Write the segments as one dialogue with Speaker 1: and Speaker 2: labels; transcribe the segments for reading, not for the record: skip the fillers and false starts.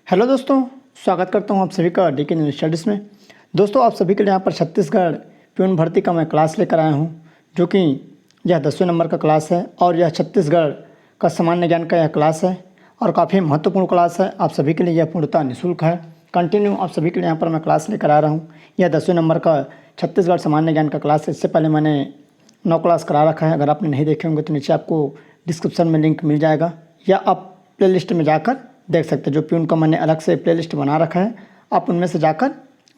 Speaker 1: Hello दोस्तों, स्वागत करता हूं आप सभी का डीके न्यूज़ स्टडीज़ में। दोस्तों, आप सभी के लिए यहाँ पर छत्तीसगढ़ प्यून भर्ती का मैं क्लास लेकर आया हूं, जो कि यह 10वें नंबर का क्लास है और यह छत्तीसगढ़ का सामान्य ज्ञान का यह क्लास है और काफ़ी महत्वपूर्ण क्लास है। आप सभी के लिए यह पूर्णतः निःशुल्क है। कंटिन्यू आप सभी के लिए यहाँ पर मैं क्लास लेकर आ रहा हूँ। यह 10वें नंबर का छत्तीसगढ़ सामान्य ज्ञान का क्लास है। इससे पहले मैंने 9 क्लास करा रखा है। अगर आपने नहीं देखे होंगे तो नीचे आपको डिस्क्रिप्शन में लिंक मिल जाएगा या आप प्ले लिस्ट में जाकर देख सकते हैं। जो प्यून का मैंने अलग से प्लेलिस्ट बना रखा है, आप उनमें से जाकर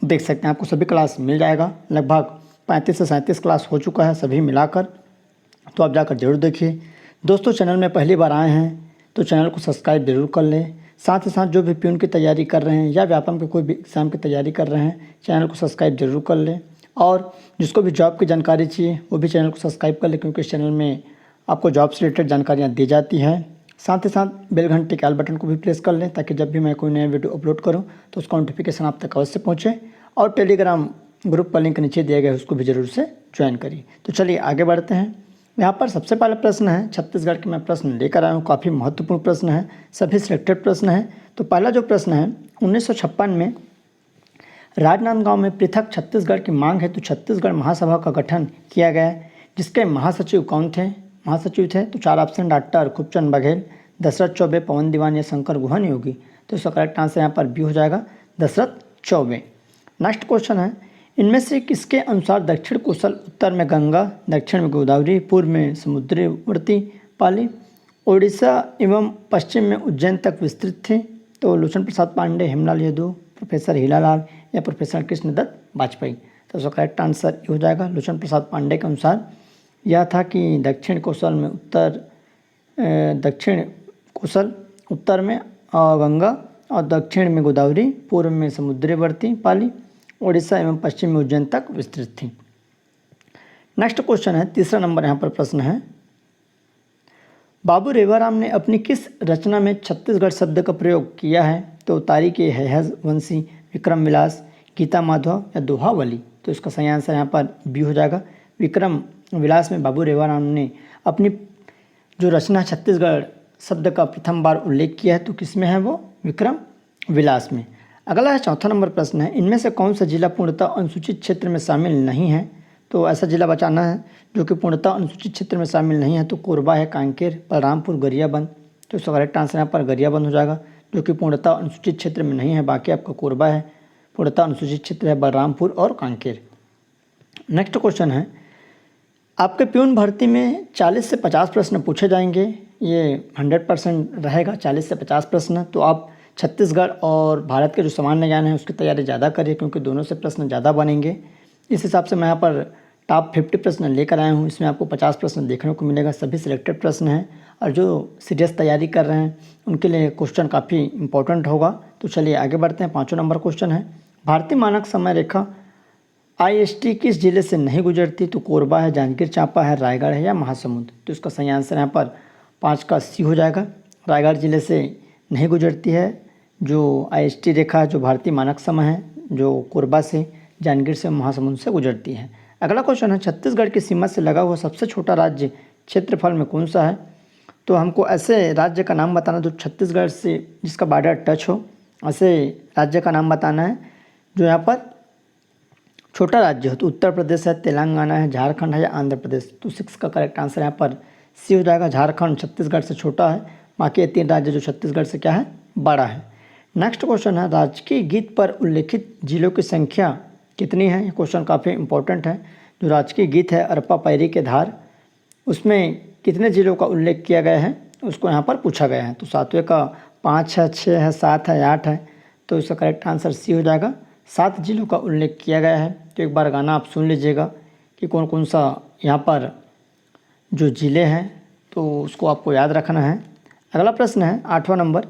Speaker 1: देख सकते हैं। आपको सभी क्लास मिल जाएगा। लगभग 35 से 37 क्लास हो चुका है सभी मिलाकर, तो आप जाकर जरूर देखिए। दोस्तों, चैनल में पहली बार आए हैं तो चैनल को सब्सक्राइब जरूर कर लें। साथ ही साथ जो भी प्यून की तैयारी कर रहे हैं या व्यापम के कोई भी एग्ज़ाम की तैयारी कर रहे हैं, चैनल को सब्सक्राइब जरूर कर लें। और जिसको भी जॉब की जानकारी चाहिए वो भी चैनल को सब्सक्राइब कर लें, क्योंकि इस चैनल में आपको जॉब से रिलेटेड जानकारियाँ दी जाती हैं। साथ ही साथ बेल घंटे के आल बटन को भी प्रेस कर लें, ताकि जब भी मैं कोई नया वीडियो अपलोड करूं तो उसका नोटिफिकेशन आप तक अवश्य पहुंचे। और टेलीग्राम ग्रुप का लिंक नीचे दिया गया है, उसको भी ज़रूर से ज्वाइन करिए। तो चलिए आगे बढ़ते हैं। यहाँ पर सबसे पहला प्रश्न है, छत्तीसगढ़ के मैं प्रश्न लेकर आया हूँ। काफ़ी महत्वपूर्ण प्रश्न है, सभी सिलेक्टेड प्रश्न है। तो पहला जो प्रश्न है, 1956 में राजनांदगांव में पृथक छत्तीसगढ़ की मांग हेतु छत्तीसगढ़ महासभा का गठन किया गया, जिसके महासचिव कौन थे? महासचिव थे तो 4 ऑप्शन: डॉक्टर खूबचंद बघेल, दशरथ चौबे, पवन दीवान या शंकर गुहन योगी। तो इसका करेक्ट आंसर यहाँ पर बी हो जाएगा, दशरथ चौबे। नेक्स्ट क्वेश्चन है, इनमें से किसके अनुसार दक्षिण कोसल उत्तर में गंगा, दक्षिण में गोदावरी, पूर्व में समुद्रवर्ती पाली, ओडिशा एवं पश्चिम में उज्जैन तक विस्तृत थे? तो लोचन प्रसाद पांडे, हेमलाल यादव, प्रोफेसर हीरालाल या प्रोफेसर कृष्णदत्त वाजपेयी। तो इसका करेक्ट आंसर ये हो जाएगा। लोचन प्रसाद पांडे के अनुसार यह था कि दक्षिण कोसल उत्तर में गंगा और दक्षिण में गोदावरी, पूर्व में समुद्रवर्ती पाली, ओडिशा एवं पश्चिम में उज्जैन तक विस्तृत थी। नेक्स्ट क्वेश्चन है, तीसरा नंबर यहाँ पर प्रश्न है, बाबू रेवाराम ने अपनी किस रचना में छत्तीसगढ़ शब्द का प्रयोग किया है? तो तारीख ए हैहज वंशी, विक्रम विलास, गीता माधव या दोहावली। तो इसका सही आंसर यहाँ पर बी हो जाएगा। विक्रम विलास में बाबू रेवाराम ने अपनी जो रचना छत्तीसगढ़ शब्द का प्रथम बार उल्लेख किया है, तो किसमें है वो? विक्रम विलास में। अगला है चौथा नंबर प्रश्न है, इनमें से कौन सा जिला पूर्णतः अनुसूचित क्षेत्र में शामिल नहीं है? तो ऐसा जिला बचाना है जो कि पूर्णतः अनुसूचित क्षेत्र में शामिल नहीं है। तो कोरबा है, कांकेर, बलरामपुर, गरियाबंद। तो इसका करेक्ट आंसर यहाँ पर गरियाबंद हो जाएगा, जो कि पूर्णतः अनुसूचित क्षेत्र में नहीं है। बाकी आपका कोरबा है, पूर्णतः अनुसूचित क्षेत्र है बलरामपुर और कांकेर। नेक्स्ट क्वेश्चन है, आपके प्यून भर्ती में 40 से 50 प्रश्न पूछे जाएंगे। ये 100% रहेगा, 40 से 50 प्रश्न। तो आप छत्तीसगढ़ और भारत के जो सामान्य ज्ञान है उसकी तैयारी ज़्यादा करिए, क्योंकि दोनों से प्रश्न ज़्यादा बनेंगे। इस हिसाब से मैं यहाँ पर टॉप 50 प्रश्न लेकर आया हूँ। इसमें आपको 50 प्रश्न देखने को मिलेगा। सभी सिलेक्टेड प्रश्न हैं और जो सीरियस तैयारी कर रहे हैं उनके लिए क्वेश्चन काफ़ी इंपॉर्टेंट होगा। तो चलिए आगे बढ़ते हैं। 5वां नंबर क्वेश्चन है, भारतीय मानक समय रेखा IST किस जिले से नहीं गुजरती? तो कोरबा है, जांजगीर चांपा है, रायगढ़ है या महासमुंद। तो इसका सही आंसर यहाँ पर 5 का सी हो जाएगा। रायगढ़ जिले से नहीं गुजरती है जो IST रेखा, जो भारतीय मानक समय है, जो कोरबा से, जांजगीर से, महासमुंद से गुजरती है। अगला क्वेश्चन है, छत्तीसगढ़ की सीमा से लगा हुआ सबसे छोटा राज्य क्षेत्रफल में कौन सा है? तो हमको ऐसे राज्य का नाम बताना जो छत्तीसगढ़ से जिसका बॉर्डर टच हो, ऐसे राज्य का नाम बताना है जो यहाँ पर छोटा राज्य हो। तो उत्तर प्रदेश है, तेलंगाना है, झारखंड है या आंध्र प्रदेश। तो 6 का करेक्ट आंसर यहाँ पर सी हो जाएगा। झारखंड छत्तीसगढ़ से छोटा है, बाकी ये 3 राज्य जो छत्तीसगढ़ से क्या है, बड़ा है। नेक्स्ट क्वेश्चन है, राजकीय गीत पर उल्लेखित जिलों की संख्या कितनी है? ये क्वेश्चन काफ़ी इंपॉर्टेंट है। जो राजकीय गीत है अरपा पैरी के धार, उसमें कितने जिलों का उल्लेख किया गया है उसको यहाँ पर पूछा गया है। तो 7वें का 5 है, 6 है, 7 है, 8 है। तो इसका करेक्ट आंसर सी हो जाएगा। 7 जिलों का उल्लेख किया गया है। तो एक बार गाना आप सुन लीजिएगा कि कौन कौन सा यहाँ पर जो ज़िले हैं, तो उसको आपको याद रखना है। अगला प्रश्न है 8वां नंबर,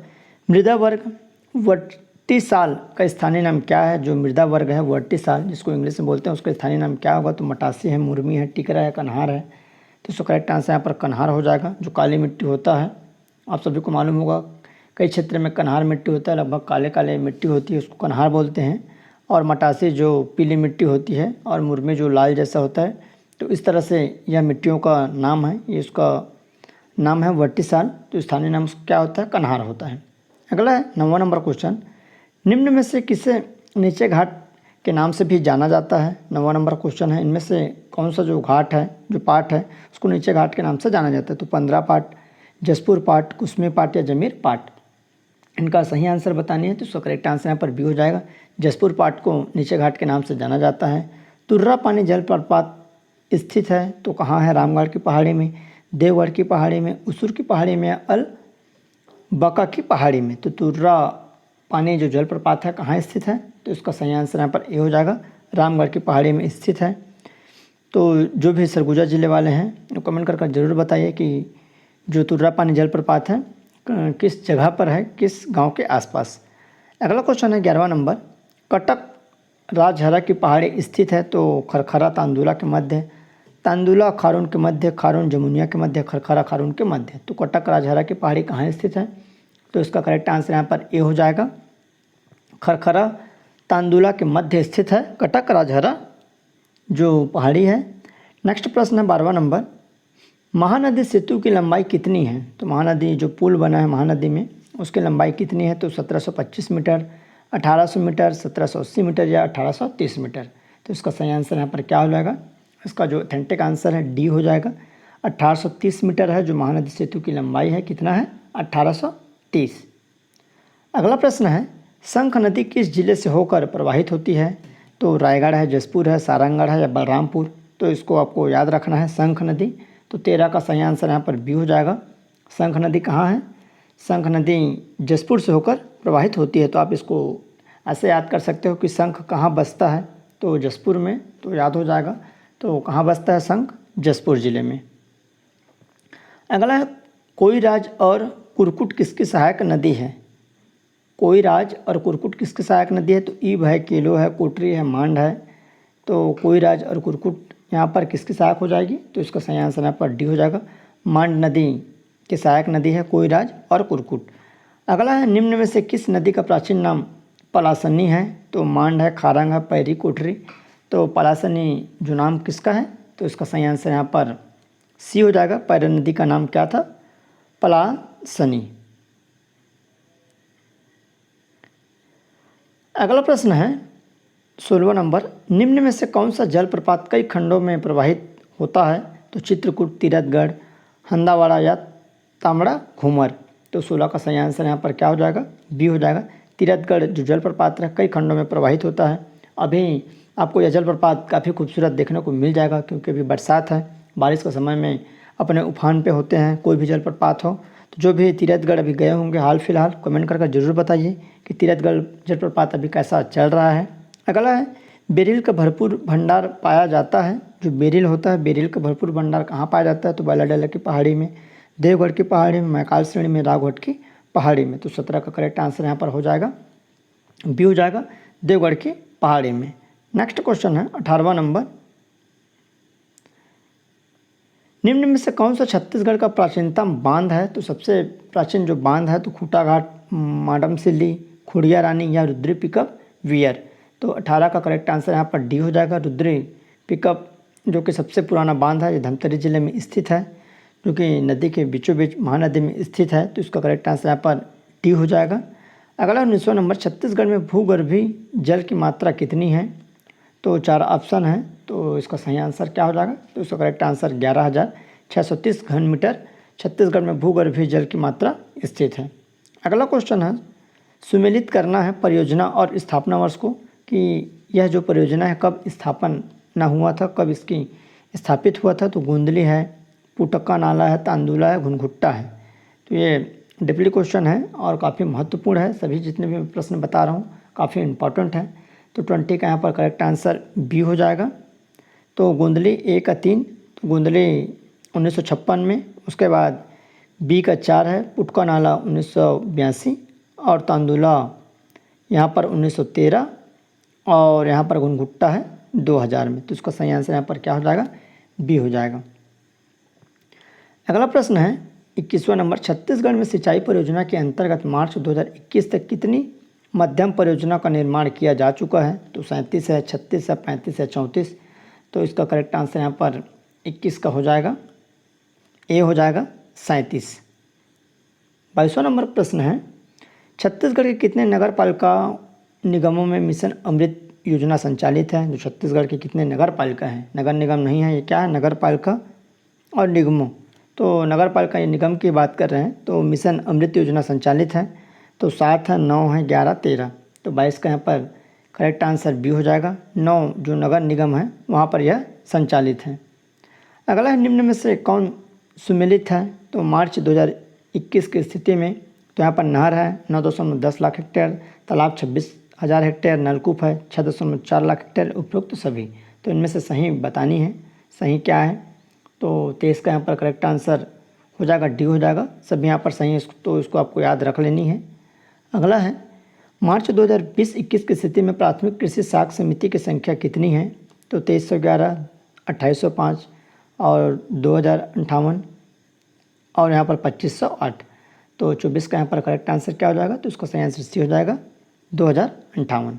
Speaker 1: मृदा वर्ग वर्टिसाल का स्थानीय नाम क्या है? जो मृदा वर्ग है वर्टिसाल, जिसको इंग्लिश में बोलते हैं, उसका स्थानीय नाम क्या होगा? तो मटासी है, मुर्मी है, टिकरा है, कन्हार है। तो इसका करेक्ट आंसर यहाँ पर कन्हार हो जाएगा। जो काली मिट्टी होता है, आप सभी को मालूम होगा, कई क्षेत्र में कन्हार मिट्टी होता है, लगभग काले काले मिट्टी होती है, उसको कन्हार बोलते हैं। और मटासी जो पीली मिट्टी होती है और मुर्मी जो लाल जैसा होता है। तो इस तरह से यह मिट्टियों का नाम है, ये उसका नाम है वर्टिसाल। तो स्थानीय नाम क्या होता है? कन्हार होता है। अगला है 9वां नंबर क्वेश्चन, निम्न में से किसे नीचे घाट के नाम से भी जाना जाता है। 9वां नंबर क्वेश्चन है, इनमें से कौन सा जो घाट है, जो पाठ है, उसको नीचे घाट के नाम से जाना जाता है। तो 15 पाठ, जसपुर पाठ, कुसमी पाठ या जमीर पाठ। इनका सही आंसर बतानी है तो इसका करेक्ट आंसर यहाँ पर बी हो जाएगा। जसपुर पाठ को नीचे घाट के नाम से जाना जाता है। तुर्रा पानी जलप्रपात स्थित है तो कहाँ है? रामगढ़ की पहाड़ी में, देवगढ़ की पहाड़ी में, उसूर की पहाड़ी में, अल बका की पहाड़ी में। तो तुर्रा पानी जो जलप्रपात है कहाँ स्थित है? तो इसका सही आंसर यहाँ पर ए हो जाएगा, रामगढ़ की पहाड़ी में स्थित है। तो जो भी सरगुजा ज़िले वाले हैं वो कमेंट कर ज़रूर बताइए कि जो तुर्रा पानी जलप्रपात है किस जगह पर है, किस गांव के आसपास। अगला क्वेश्चन है 11वां नंबर, कटक राजहरा की पहाड़ी स्थित है तो खरखरा तांदुला के मध्य, तांदुला खारून के मध्य, खारून जमुनिया के मध्य, खरखरा खारून के मध्य। तो कटक राजहरा की पहाड़ी कहाँ स्थित है? तो इसका करेक्ट आंसर यहाँ पर ए हो जाएगा, खरखरा तांदुला के मध्य स्थित है कटक राजहरा जो पहाड़ी है। नेक्स्ट प्रश्न है 12वां नंबर, महानदी सेतु की लंबाई कितनी है? तो महानदी जो पुल बना है महानदी में उसकी लंबाई कितनी है? तो 1725 मीटर, 1800 मीटर, 1780 मीटर या 1830 मीटर। तो इसका सही आंसर यहाँ पर क्या हो जाएगा? इसका जो ऑथेंटिक आंसर है डी हो जाएगा, 1830 मीटर है जो महानदी सेतु की लंबाई है। कितना है? 1830। अगला प्रश्न है, शंख नदी किस जिले से होकर प्रवाहित होती है? तो रायगढ़ है, जसपुर है, सारंगगढ़ है या बलरामपुर। तो इसको आपको याद रखना है, शंख नदी। तो 13 का सही आंसर यहाँ पर बी हो जाएगा। शंख नदी कहाँ है? शंख नदी जसपुर से होकर प्रवाहित होती है। तो आप इसको ऐसे याद कर सकते हो कि शंख कहाँ बसता है, तो जसपुर में, तो याद हो जाएगा। तो कहाँ बसता है शंख? जसपुर ज़िले में। अगला है, कोईराज और कुरकुट किसकी सहायक नदी है? कोईराज और कुरकुट किसकी सहायक नदी है? तो ईब है, केलो है, कोटरी है, मांड है। तो कोईराज और कुरकुट यहाँ पर किसकी सहायक हो जाएगी? तो इसका सही आंसर यहाँ पर डी हो जाएगा, मांड नदी की सहायक नदी है कोईराज और कुरकुट। अगला है, निम्न में से किस नदी का प्राचीन नाम पलासनी है? तो मांड है, खारंग है, पैरी, कोटरी। तो पलासनी जो नाम किसका है? तो इसका सही आंसर यहाँ पर सी हो जाएगा, पैरी नदी का नाम क्या था? पलासनी। अगला प्रश्न है 16वां नंबर, निम्न में से कौन सा जलप्रपात कई खंडों में प्रवाहित होता है? तो चित्रकूट, तीरथगढ़, हंदावाड़ा या तामड़ा घूमर। तो 16 का सही आंसर यहाँ पर क्या हो जाएगा? बी हो जाएगा। तीरथगढ़ जो जलप्रपात है कई खंडों में प्रवाहित होता है। अभी आपको यह जलप्रपात काफ़ी खूबसूरत देखने को मिल जाएगा क्योंकि अभी बरसात है, बारिश का समय में अपने उफान पे होते हैं कोई भी जलप्रपात हो। तो जो भी तीरथगढ़ अभी गए होंगे हाल फिलहाल, कमेंट कर जरूर बताइए कि तीरथगढ़ जलप्रपात अभी कैसा चल रहा है। अगला है, बेरिल का भरपूर भंडार पाया जाता है। जो बेरिल होता है, बेरिल का भरपूर भंडार कहाँ पाया जाता है? तो बैलाडेला की पहाड़ी में, देवगढ़ की पहाड़ी में, मैकाल श्रेणी में, राघवट की पहाड़ी में। तो 17 का करेक्ट आंसर यहाँ पर हो जाएगा, बी हो जाएगा, देवगढ़ की पहाड़ी में। नेक्स्ट क्वेश्चन है 18वां नंबर, निम्न में से कौन सा छत्तीसगढ़ का प्राचीनतम बांध है? तो सबसे प्राचीन जो बांध है तो खूटा घाट, माडमसिल्ली, खुड़िया रानी या रुद्री पिकअप वियर। तो 18 का करेक्ट आंसर यहाँ पर डी हो जाएगा, रुद्री पिकअप, जो कि सबसे पुराना बांध है। ये धमतरी जिले में स्थित है, जो कि नदी के बीचों बीच महानदी में स्थित है। तो इसका करेक्ट आंसर यहाँ पर डी हो जाएगा। अगला 19वां नंबर, छत्तीसगढ़ में भूगर्भीय जल की मात्रा कितनी है? तो 4 ऑप्शन है, तो इसका सही आंसर क्या हो जाएगा? तो इसका करेक्ट आंसर 11,630 घन मीटर छत्तीसगढ़ में भूगर्भीय जल की मात्रा स्थित है। अगला क्वेश्चन है, सुमेलित करना है परियोजना और स्थापना वर्ष को, कि यह जो परियोजना है कब स्थापना हुआ था, कब इसकी स्थापित हुआ था। तो गोंदली है, पुटक्का नाला है, तांदुला है, घुनघुट्टा है। तो ये डिप्ली क्वेश्चन है और काफ़ी महत्वपूर्ण है। सभी जितने भी प्रश्न बता रहा हूँ काफ़ी इंपॉर्टेंट है। तो 20 का यहाँ पर करेक्ट आंसर बी हो जाएगा। तो गोंदली ए का 3, तो गोंदली 1956 में, उसके बाद बी का 4 है, पुटका नाला 1982 और तांदुला यहाँ पर 1913 और यहाँ पर घुनघुट्टा है 2000 में। तो इसका सही आंसर यहाँ पर क्या हो जाएगा? बी हो जाएगा। अगला प्रश्न है 21वां नंबर, छत्तीसगढ़ में सिंचाई परियोजना के अंतर्गत मार्च 2021 तक कितनी मध्यम परियोजना का निर्माण किया जा चुका है? तो 37 है, 36 है, 35 है, 34। तो इसका करेक्ट आंसर यहाँ पर 21 का हो जाएगा, ए हो जाएगा 37। 22वां नंबर प्रश्न है, छत्तीसगढ़ के कितने नगर पालिका निगमों में मिशन अमृत योजना संचालित है? जो छत्तीसगढ़ के कितने नगर पालिका हैं, नगर निगम नहीं है, ये क्या है, नगर पालिका और निगमों। तो नगर पालिका या निगम की बात कर रहे हैं तो मिशन अमृत योजना संचालित है। तो 7 है, 9 है, 11, 13। तो 22 का यहाँ पर करेक्ट आंसर बी हो जाएगा। 9 जो नगर निगम है वहाँ पर यह संचालित है। अगला है, निम्न में से कौन सुमेलित है? तो मार्च 2021 की स्थिति में तो यहाँ पर नहर है 9.10 लाख हेक्टेयर, तालाब 26,000 हेक्टेयर, नलकूप है 6.4 लाख हेक्टेयर, उपरोक्त सभी। तो इनमें से सही बतानी है, सही क्या है? तो 23 का यहाँ पर करेक्ट आंसर हो जाएगा, डी हो जाएगा। सभी यहाँ पर सही है, तो इसको आपको याद रख लेनी है। अगला है, मार्च 2020-21 की स्थिति में प्राथमिक कृषि साख समिति की संख्या कितनी है? तो 2311, 2805 और 2058 और यहाँ पर 2508। तो 24 का यहाँ पर करेक्ट आंसर क्या हो जाएगा? तो इसका सही आंसर सी हो जाएगा, 2058।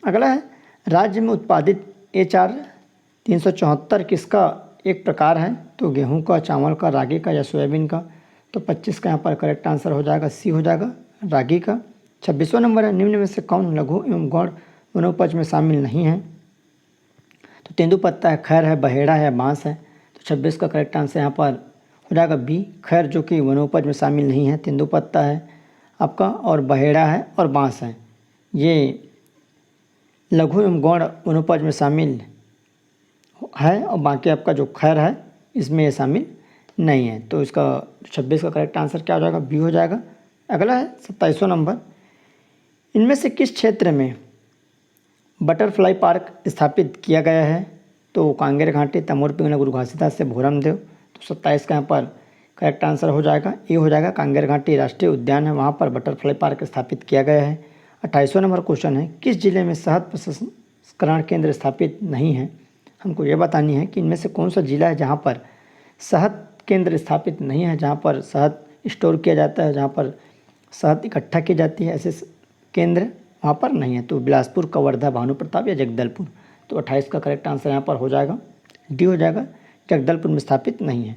Speaker 1: अगला है, राज्य में उत्पादित HR 374 किसका एक प्रकार है? तो गेहूं का, चावल का, रागी का या सोयाबीन का। तो 25 का यहाँ पर करेक्ट आंसर हो जाएगा, सी हो जाएगा, रागी का। 26वां नंबर है, निम्न में से कौन लघु एवं गौण वनोपज में शामिल नहीं है? तो तेंदुपत्ता है, खैर है, बहेड़ा है, बांस है। तो 26 का करेक्ट आंसर यहाँ पर हो जाएगा बी, खैर, जो कि वनोपज में शामिल नहीं है। तेंदुपत्ता है आपका और बहेड़ा है और बांस है, ये लघु एवं गौण वनोपज में शामिल है और बाकी आपका जो खैर है इसमें ये शामिल नहीं है। तो इसका 26 का करेक्ट आंसर क्या हो जाएगा? बी हो जाएगा। अगला है 27वां नंबर, इनमें से किस क्षेत्र में बटरफ्लाई पार्क स्थापित किया गया है? तो कांगेर घाटी, तमोर पिंगला, गुरु घासीदास से भोरमदेव। तो 27 का यहाँ पर करेक्ट आंसर हो जाएगा, ए हो जाएगा। कांगेर घाटी राष्ट्रीय उद्यान है, वहाँ पर बटरफ्लाई पार्क स्थापित किया गया है। 28वां नंबर क्वेश्चन है, किस जिले में शहद प्रसंस्करण केंद्र स्थापित नहीं है? हमको ये बतानी है कि इनमें से कौन सा जिला है जहाँ पर शहद केंद्र स्थापित नहीं है, जहाँ पर शहद स्टोर किया जाता है, जहाँ पर शहद इकट्ठा की जाती है, ऐसे केंद्र वहाँ पर नहीं है। तो बिलासपुर, कवर्धा, भानुप्रताप या जगदलपुर। तो 28 का करेक्ट आंसर यहाँ पर हो जाएगा, डी हो जाएगा, जगदलपुर में स्थापित नहीं है।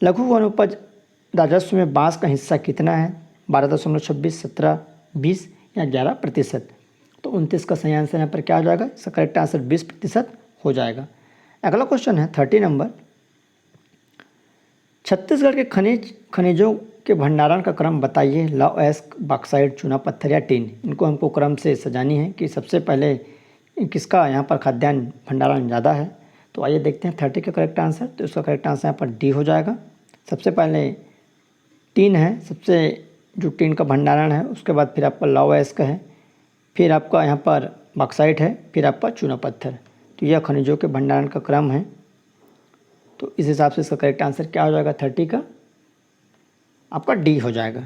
Speaker 1: लघु वनोपज राजस्व में बांस का हिस्सा कितना है? 12.26, 17, 20 या 11%। तो 29 का सही आंसर यहाँ पर क्या हो जाएगा? इसका करेक्ट आंसर 20% हो जाएगा। अगला क्वेश्चन है 30 नंबर, छत्तीसगढ़ के खनिजों के भंडारण का क्रम बताइए। लौह, बॉक्साइट, चूना पत्थर या टीन। इनको हमको क्रम से सजानी है कि सबसे पहले किसका यहाँ पर खाद्यान्न भंडारण ज़्यादा है। तो आइए देखते हैं 30 का करेक्ट आंसर। तो इसका करेक्ट आंसर यहाँ पर डी हो जाएगा। सबसे पहले टीन है, सबसे जो टीन का भंडारण है, उसके बाद फिर आपका लौह का है, फिर आपका यहाँ पर बॉक्साइट है, फिर आपका चूना पत्थर। तो यह खनिजों के भंडारण का क्रम है। तो इस हिसाब से इसका करेक्ट आंसर क्या हो जाएगा? 30 का आपका डी हो जाएगा।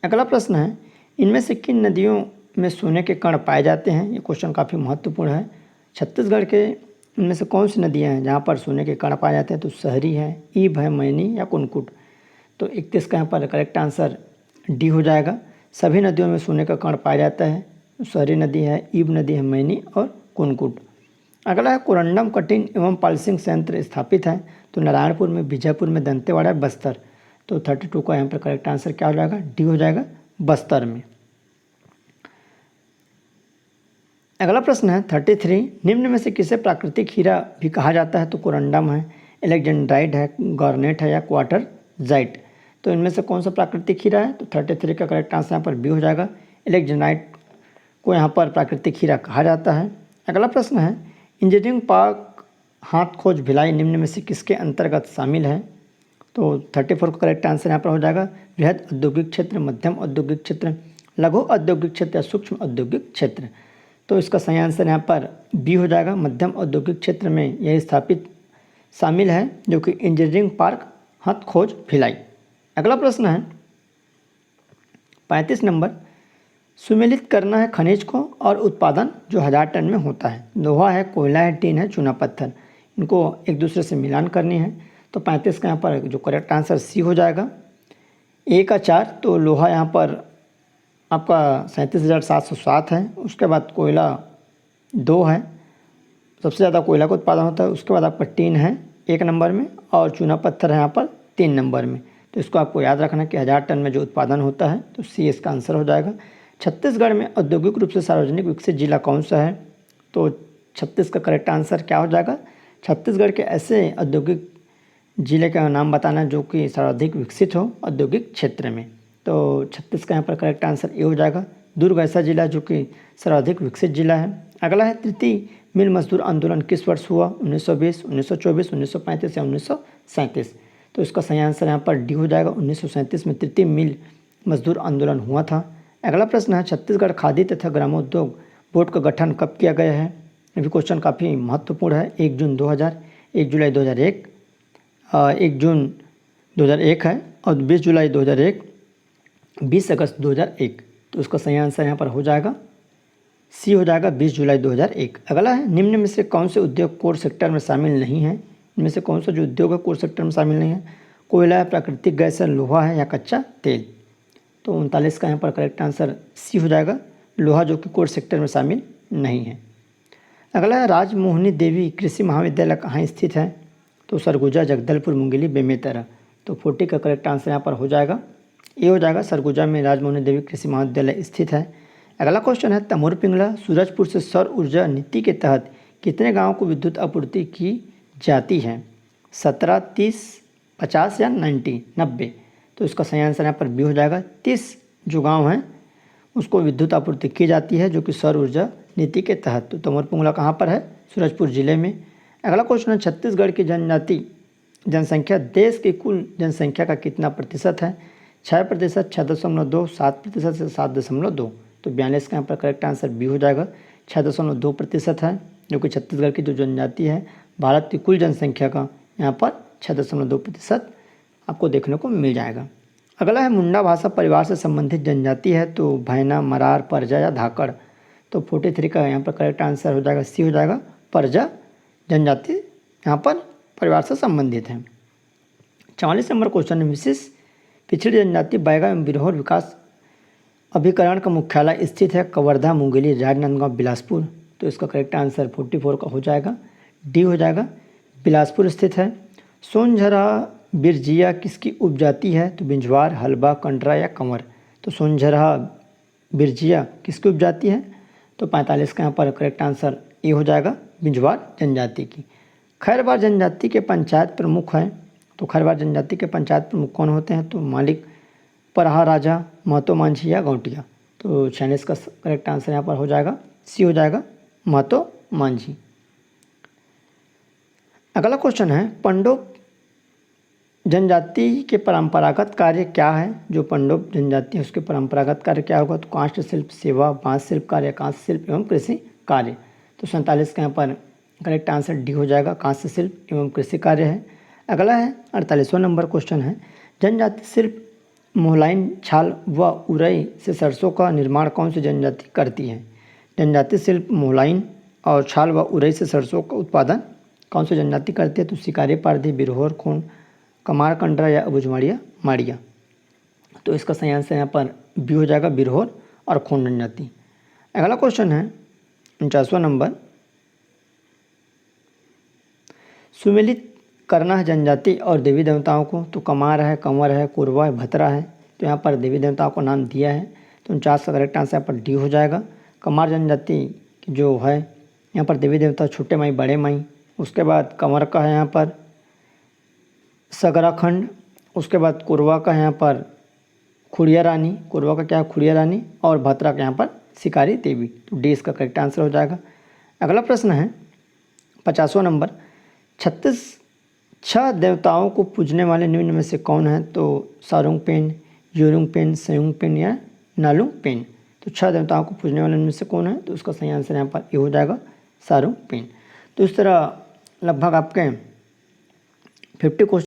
Speaker 1: अगला प्रश्न है, इनमें से किन नदियों में सोने के कण पाए जाते हैं? ये क्वेश्चन काफ़ी महत्वपूर्ण है। छत्तीसगढ़ के इनमें से कौन सी नदियाँ हैं जहाँ पर सोने के कण पाए जाते हैं? तो शहरी है, ईब है, मैनी या कुनकुट। तो 31 का यहाँ पर करेक्ट आंसर डी हो जाएगा। सभी नदियों में सोने का कण पाया जाता है। शहरी नदी है, ईब नदी है, मैनी और कुनकुट। अगला है, कोरंडम कटिंग एवं पॉलिशिंग संयंत्र स्थापित है। तो नारायणपुर में, बीजापुर में, दंतेवाड़ा, बस्तर। तो 32 का यहाँ पर करेक्ट आंसर क्या हो जाएगा? डी हो जाएगा, बस्तर में। अगला प्रश्न है 33, निम्न में से किसे प्राकृतिक हीरा भी कहा जाता है? तो कोरंडम है, एलेक्जेंड्राइट है, गार्नेट है या क्वार्टरजाइट। तो इनमें से कौन सा प्राकृतिक हीरा है? तो 33 का करेक्ट आंसर यहाँ पर बी हो जाएगा। एलेक्जेंड्राइट को यहाँ पर प्राकृतिक हीरा कहा जाता है। अगला प्रश्न है, इंजीनियरिंग पार्क हाथ खोज भिलाई निम्न में से किसके अंतर्गत शामिल है? तो 34 का करेक्ट आंसर यहाँ पर हो जाएगा। बृहद औद्योगिक क्षेत्र, मध्यम औद्योगिक क्षेत्र, लघु औद्योगिक क्षेत्र या सूक्ष्म औद्योगिक क्षेत्र। तो इसका सही आंसर यहाँ पर बी हो जाएगा। मध्यम औद्योगिक क्षेत्र में यह स्थापित शामिल है, जो कि इंजीनियरिंग पार्क हाथ खोज भिलाई। अगला प्रश्न है 35 नंबर, सुमेलित करना है खनिज को और उत्पादन जो 1000 टन में होता है। लोहा है, कोयला है, टीन है, चूना पत्थर। इनको एक दूसरे से मिलान करनी है। तो 35 का यहाँ पर जो करेक्ट आंसर सी हो जाएगा। ए का 4, तो लोहा यहाँ पर आपका 37,707 है। उसके बाद कोयला 2 है, सबसे ज़्यादा कोयला का उत्पादन होता है। उसके बाद आपका टीन है 1 नंबर में और चूना पत्थर है यहाँ पर 3 नंबर में। तो इसको आपको याद रखना कि 1000 टन में जो उत्पादन होता है। तो सी इसका आंसर हो जाएगा। छत्तीसगढ़ में औद्योगिक रूप से सार्वजनिक विकसित जिला कौन सा है? तो 36 का करेक्ट आंसर क्या हो जाएगा? छत्तीसगढ़ के ऐसे औद्योगिक जिले का नाम बताना जो कि सर्वाधिक विकसित हो औद्योगिक क्षेत्र में। तो 36 का यहाँ पर करेक्ट आंसर ए हो जाएगा। दुर्ग ऐसा जिला जो कि सर्वाधिक विकसित जिला है। अगला है तृतीय मिल मजदूर आंदोलन किस वर्ष हुआ? 1920, 1924, 1935 या 1937। तो इसका सही आंसर यहाँ पर डी हो जाएगा। 1937 में तृतीय मिल मजदूर आंदोलन हुआ था। अगला प्रश्न है छत्तीसगढ़ खादी तथा ग्रामोद्योग बोर्ड का गठन कब किया गया है? ये भी क्वेश्चन काफ़ी महत्वपूर्ण है। 1 जून 2000, 1 जुलाई 2001, 1 जून 2001 है और 20 जुलाई 2001, 20 अगस्त 2001। तो उसका सही आंसर यहाँ पर हो जाएगा सी हो जाएगा 20 जुलाई 2001। अगला है निम्न में से कौन से उद्योग कोर सेक्टर में शामिल नहीं है? इनमें से कौन सा जो उद्योग है कोर सेक्टर में शामिल नहीं है? कोयला है, प्राकृतिक गैस है, लोहा है या कच्चा तेल? तो 39 का यहाँ पर करेक्ट आंसर सी हो जाएगा, लोहा, जो कि कोर सेक्टर में शामिल नहीं है। अगला है राजमोहिनी देवी कृषि महाविद्यालय कहाँ स्थित है? तो सरगुजा, जगदलपुर, मुंगेली, बेमेतरा। तो 40 का करेक्ट आंसर यहाँ पर हो जाएगा ए हो जाएगा, सरगुजा में राजमोहिनी देवी कृषि महाविद्यालय स्थित है। अगला क्वेश्चन है तमोर पिंगला सूरजपुर से सौर ऊर्जा नीति के तहत कितने गाँव को विद्युत आपूर्ति की जाती है? 17, 30, 50 या 90? तो इसका सही आंसर यहाँ पर बी हो जाएगा। 30 जो गाँव हैं उसको विद्युत आपूर्ति की जाती है जो कि सौर ऊर्जा नीति के तहत। तो तमोर पिंगला कहाँ पर है? सूरजपुर जिले में। अगला क्वेश्चन है छत्तीसगढ़ की जनजाति जनसंख्या देश की कुल जनसंख्या का कितना प्रतिशत है? 6%, 6.2, 7% से 7.2। तो 42 का यहाँ पर करेक्ट आंसर बी हो जाएगा, 6.2% है जो कि छत्तीसगढ़ की जो जनजाति है भारत की कुल जनसंख्या का यहाँ पर 6.2% आपको देखने को मिल जाएगा। अगला है मुंडा भाषा परिवार से संबंधित जनजाति है तो भैना, मरार, परजा या धाकड़? तो 43 का यहाँ पर करेक्ट आंसर हो जाएगा सी हो जाएगा, परजा जनजाति यहाँ पर परिवार से संबंधित है। 44 नंबर क्वेश्चन है विशेष पिछड़ी जनजाति बैगा एवं बिरहोर विकास अभिकरण का मुख्यालय स्थित है कवर्धा, मुंगेली, राजनांदगांव, बिलासपुर? तो इसका करेक्ट आंसर 44 का हो जाएगा, डी हो जाएगा, बिलासपुर स्थित है। सोनझरा बिरजिया किसकी उपजाति है? तो बिंजवार, हलबा, कंडरा या कंवर? तो सोनझरा बिरजिया किसकी उपजाति है? तो 45 का यहाँ पर करेक्ट आंसर ए हो जाएगा, बिंजवार जनजाति की। खैरवार जनजाति के पंचायत प्रमुख हैं तो खैरवार जनजाति के पंचायत प्रमुख कौन होते हैं? तो मालिक, परहा राजा, महतो, मांझी या गौटिया? तो 46 का करेक्ट आंसर यहाँ पर हो जाएगा सी हो जाएगा, महतो, मांझी। अगला क्वेश्चन है पंडोप जनजाति के परंपरागत कार्य क्या है? जो पंडोप जनजाति है उसके परंपरागत कार्य क्या होगा? तो काष्ठ शिल्प, सेवा, बांस शिल्प कार्य, कांस्य शिल्प एवं कृषि कार्य? तो 47 का यहाँ पर करेक्ट आंसर डी हो जाएगा, कांस्य शिल्प एवं कृषि कार्य है। अगला है 48वां नंबर क्वेश्चन है जनजाति शिल्प मोहलाइन, छाल व उरई से सरसों का निर्माण कौन सी जनजाति करती है? जनजाति शिल्प मोहलाइन और छाल व उरई से सरसों का उत्पादन कौन सी जनजाति करती है? तो शिकारी, पारधी, बिरहोर, खोंड, कमार, कंडरा या अबुझमाड़िया, माड़िया? तो इसका सही आंसर यहाँ पर बी हो जाएगा, बिरहोर और खोंड जनजाति। अगला क्वेश्चन है 49वां नंबर सुमेलित करना है जनजाति और देवी देवताओं को? तो कमार है, कंवर है, कुरवा है, भतरा है? तो यहाँ पर देवी देवताओं को नाम दिया है तो 49 का करेक्ट आंसर यहाँ पर डी हो जाएगा। कमार जनजाति जो है यहाँ पर देवी देवता छोटे माई, बड़े माई। उसके बाद कंवर का है यहाँ पर सगराखंड। उसके बाद कुरवा का यहाँ पर खुड़िया रानी, कुरवा का क्या है खुड़िया रानी, और भतरा का यहाँ पर शिकारी देवी। तो डी इसका करेक्ट आंसर हो जाएगा। अगला प्रश्न है 50वां नंबर 6 देवताओं को पूजने वाले निम्न में से कौन है? तो सारुंग पेन, योरुंग पेन, सयुंग पेन या नालुंग पेन? तो 6 देवताओं को पूजने वाले में से कौन है? तो उसका सही आंसर यहाँ पर ये हो जाएगा, सारुंग पेन। तो इस तरह लगभग आपके 50 क्वेश्चन